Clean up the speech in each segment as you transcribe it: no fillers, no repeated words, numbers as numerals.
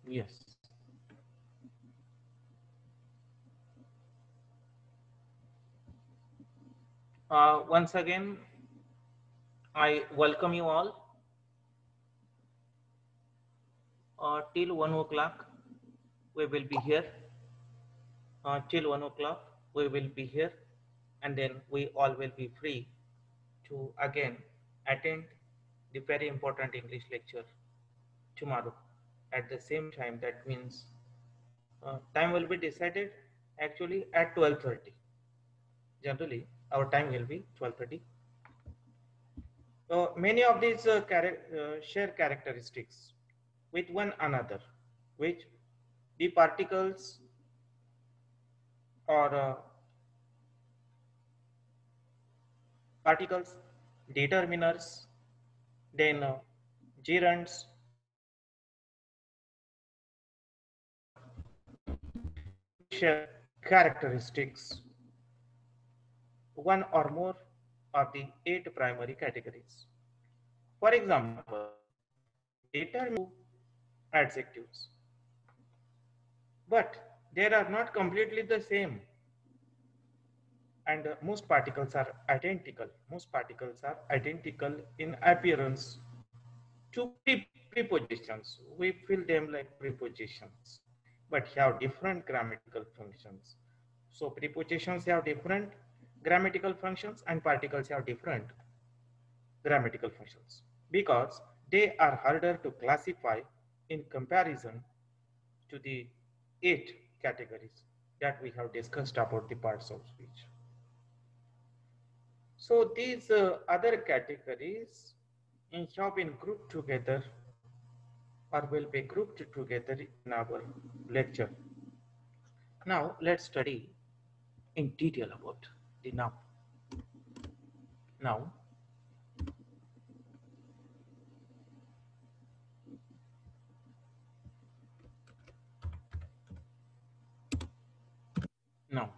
Yes. Once again, I welcome you all till 1 o'clock. We will be here. Till 1 o'clock, we will be here, and then we all will be free to again attend the very important English lecture tomorrow at the same time. That means time will be decided actually at 12:30. Generally, our time will be 12:30. Many of these share characteristics with one another, which the particles or particles, determiners, then gerunds, which share characteristics, one or more of the 8 primary categories. For example, determiners adjectives, but they are not completely the same, and most particles are identical. Most particles are identical in appearance to prepositions. We feel them like prepositions, but have different grammatical functions. So prepositions have different grammatical functions and particles have different grammatical functions because they are harder to classify in comparison to the 8 categories that we have discussed about the parts of speech. So these other categories have been grouped together or will be grouped together in our lecture. Now let's study in detail about the noun. Now, now,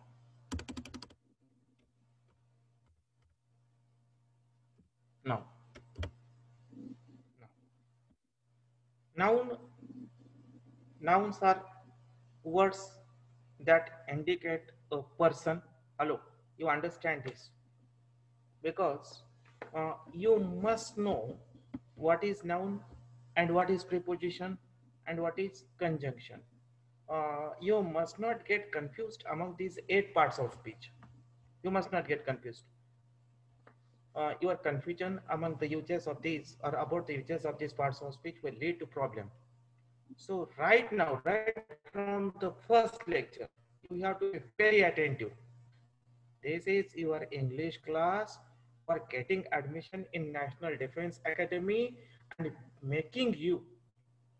now, noun. Nouns are words that indicate a person. Hello, you understand this because you must know what is noun and what is preposition and what is conjunction. You must not get confused among these 8 parts of speech. You must not get confused. Your confusion among the uses of these or about the uses of these parts of speech will lead to problem. So right now, right from the first lecture, you have to be very attentive. This is your English class for getting admission in National Defense Academy and making you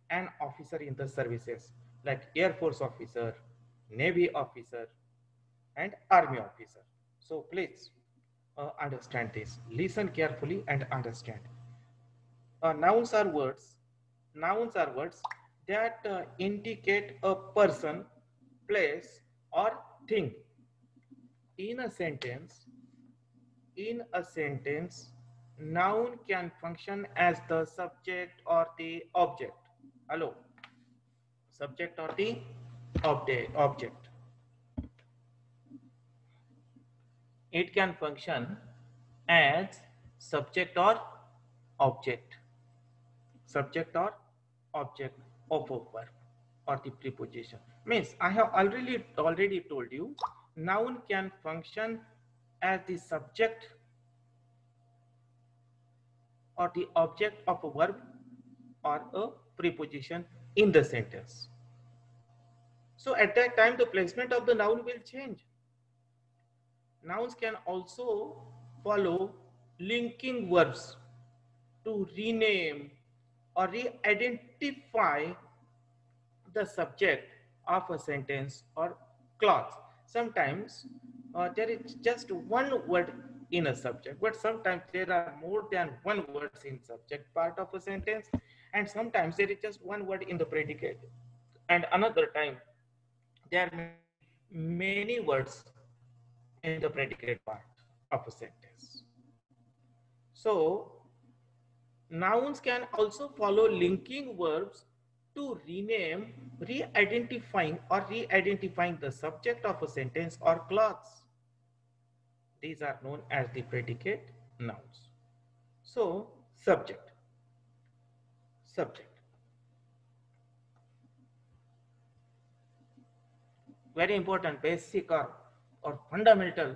an officer in the services like Air Force officer, Navy officer, and Army officer. So please understand this. Listen carefully and understand. Nouns are words. Nouns are words that indicate a person, place, or thing. In a sentence, in a sentence, noun can function as the subject or the object. Hello, subject or the object. It can function as subject or object. Subject or object of a verb or the preposition. Means I have already told you noun can function as the subject or the object of a verb or a preposition in the sentence. So at that time the placement of the noun will change. Nouns can also follow linking verbs to rename or re-identify the subject of a sentence or clause. Sometimes there is just one word in a subject, but sometimes there are more than one words in subject part of a sentence, and sometimes there is just one word in the predicate, and another time there may be many words in the predicate part of a sentence. So nouns can also follow linking verbs to rename, re-identifying the subject of a sentence or clause. These are known as the predicate nouns. So, subject. Very important, basic or fundamental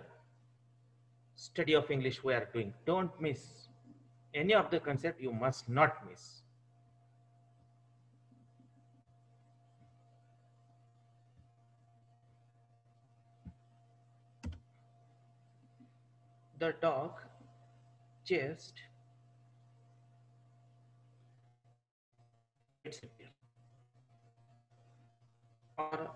study of English we are doing. Don't miss any of the concept, you must not miss. The dog chased its tail. Or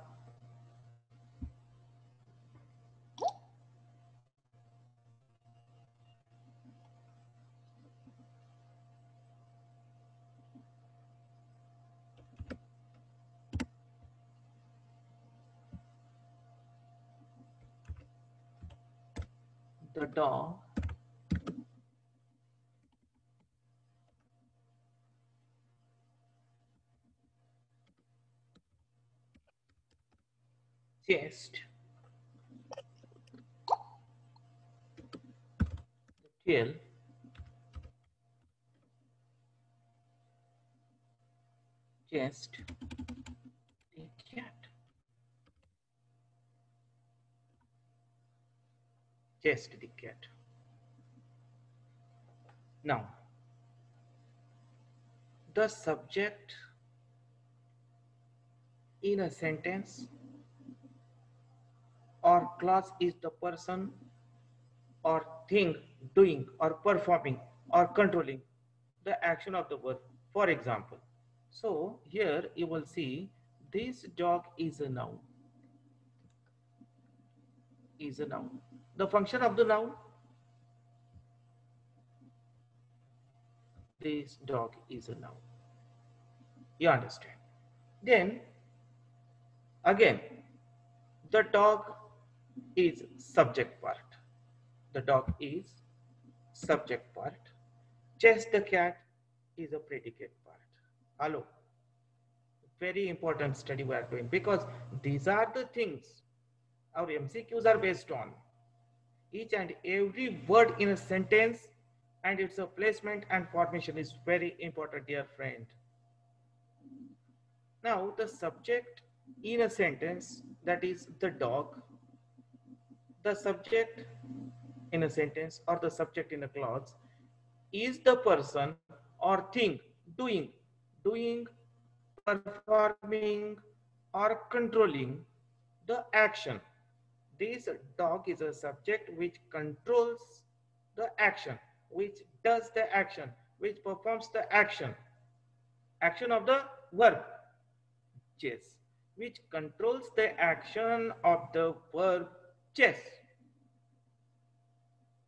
the dog chased the tail chased the cat. Chased the cat. Now, the subject in a sentence or clause is the person or thing doing or performing or controlling the action of the verb. For example, so here you will see this dog is a noun. Is a noun. The function of the noun, this dog is a noun. You understand? Then again, the dog is subject part. The dog is subject part. Chase the cat is a predicate part. Hello. Very important study we are doing because these are the things our MCQs are based on. Each and every word in a sentence and its a placement and formation is very important, dear friend. Now the subject in a sentence, that is the dog, the subject in a sentence or the subject in a clause is the person or thing doing, performing or controlling the action. This dog is a subject which controls the action, which does the action, which performs the action of the verb chase, which controls the action of the verb chase.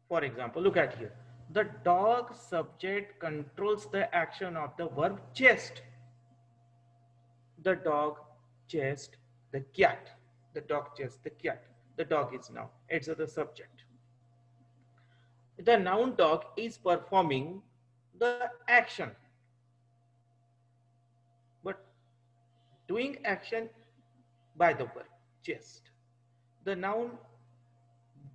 For example, look at here. The dog subject controls the action of the verb chased. The dog chased the cat. The dog chased the cat. The dog is noun. It's the subject. The noun dog is performing the action. But doing action by the verb chased. The noun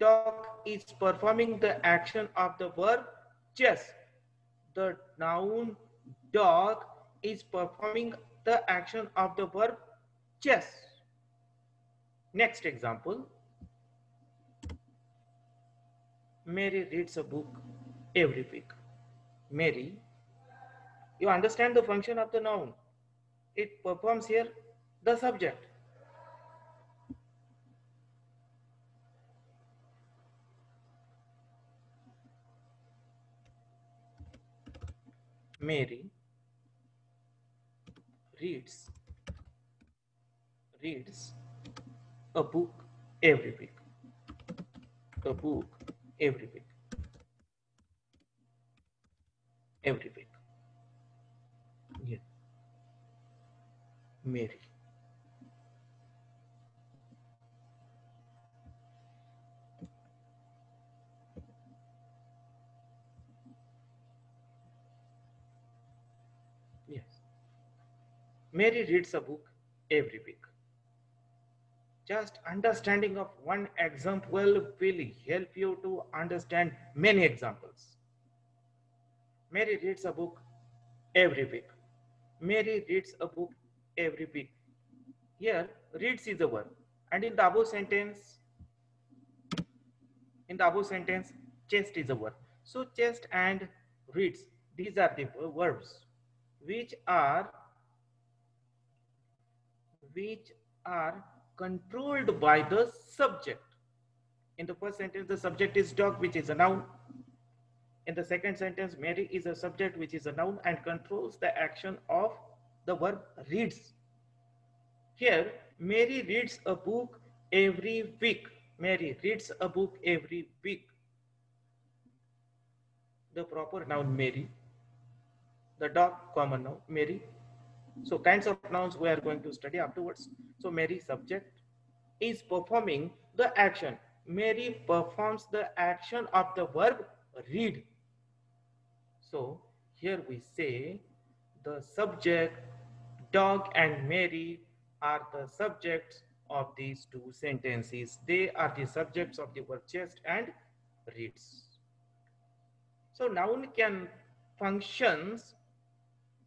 dog is performing the action of the verb chase. The noun dog is performing the action of the verb chase. Next example. Mary reads a book every week. Mary, you understand the function of the noun. It performs here the subject. Mary reads a book every week. A book every week. Every week. Yeah. Mary. Yes. Mary reads a book every week. Just understanding of one example will help you to understand many examples. Mary reads a book every week. Mary reads a book every week. Here, reads is a verb. And in the above sentence, chest is a verb. So chest and reads, these are the verbs which are which are controlled by the subject. In the first sentence, the subject is dog, which is a noun. In the second sentence, Mary is a subject, which is a noun and controls the action of the verb reads. Here, Mary reads a book every week. Mary reads a book every week. The proper noun Mary, the dog common noun Mary. So kinds of nouns we are going to study afterwards. So Mary subject is performing the action. Mary performs the action of the verb read. So here we say the subject, dog and Mary are the subjects of these two sentences. They are the subjects of the verb chest and reads. So noun can functions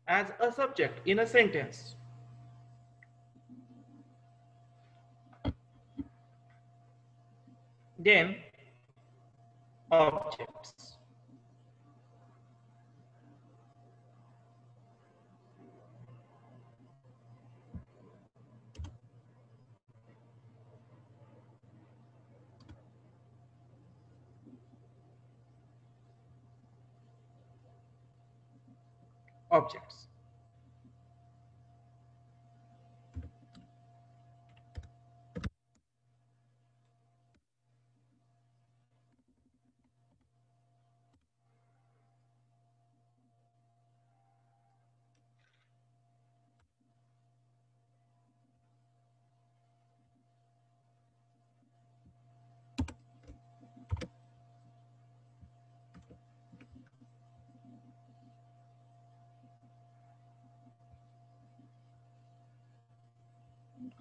as a subject in a sentence. Then objects. Objects.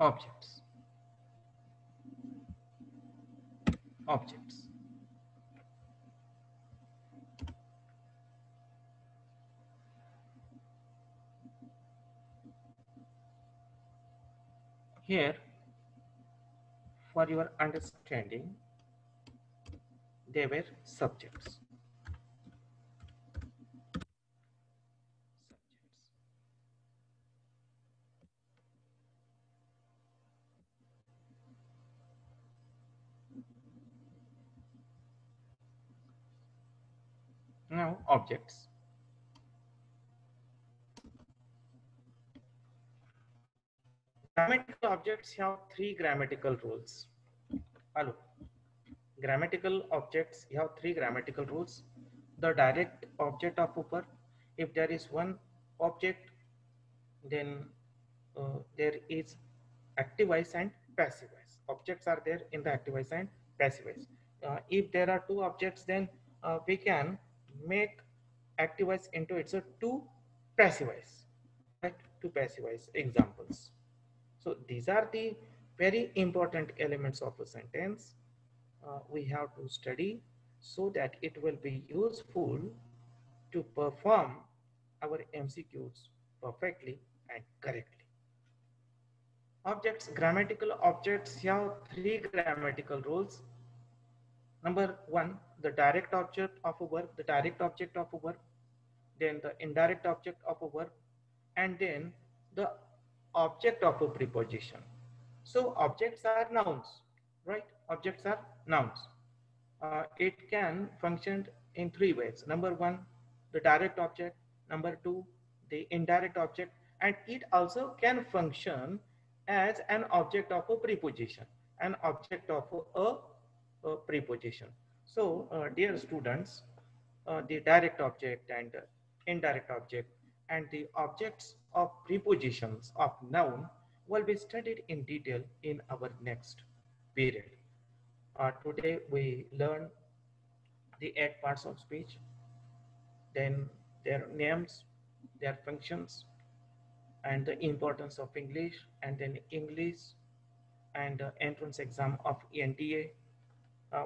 Objects. Objects. Here, for your understanding, they were subjects. Now, objects. Grammatical objects have three grammatical rules. Hello. Grammatical objects have three grammatical rules. The direct object of a verb. If there is one object, then there is active voice and passive voice. Objects are there in the active voice and passive voice. If there are two objects, then we can make active voice into its two passive voice, right? Two passive voice examples. So these are the very important elements of a sentence we have to study so that it will be useful to perform our MCQs perfectly and correctly. Objects, grammatical objects have three grammatical rules. Number one, the direct object of a verb, the direct object of a verb, then the indirect object of a verb, and then the object of a preposition. So objects are nouns, right? Objects are nouns. It can function in three ways. Number one, the direct object. Number two, the indirect object. And it also can function as an object of a preposition, an object of a preposition. So, dear students, the direct object and indirect object and the objects of prepositions of noun will be studied in detail in our next period. Today we learn the 8 parts of speech, then their names, their functions, and the importance of English, and then English and entrance exam of NTA.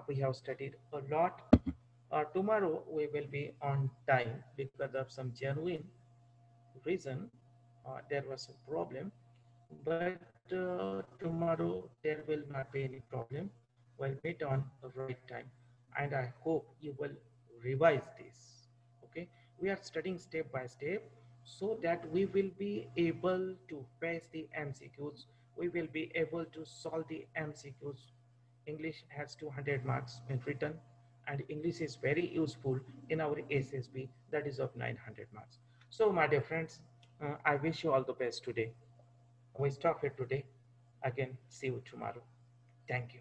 We have studied a lot. Tomorrow we will be on time because of some genuine reason. There was a problem, but tomorrow there will not be any problem. We'll meet on the right time, and I hope you will revise this. Okay, we are studying step by step so that we will be able to face the MCQs. We will be able to solve the MCQs. English has 200 marks in written, and English is very useful in our SSB, that is of 900 marks. So, my dear friends, I wish you all the best today. We stop here today. Again, see you tomorrow. Thank you.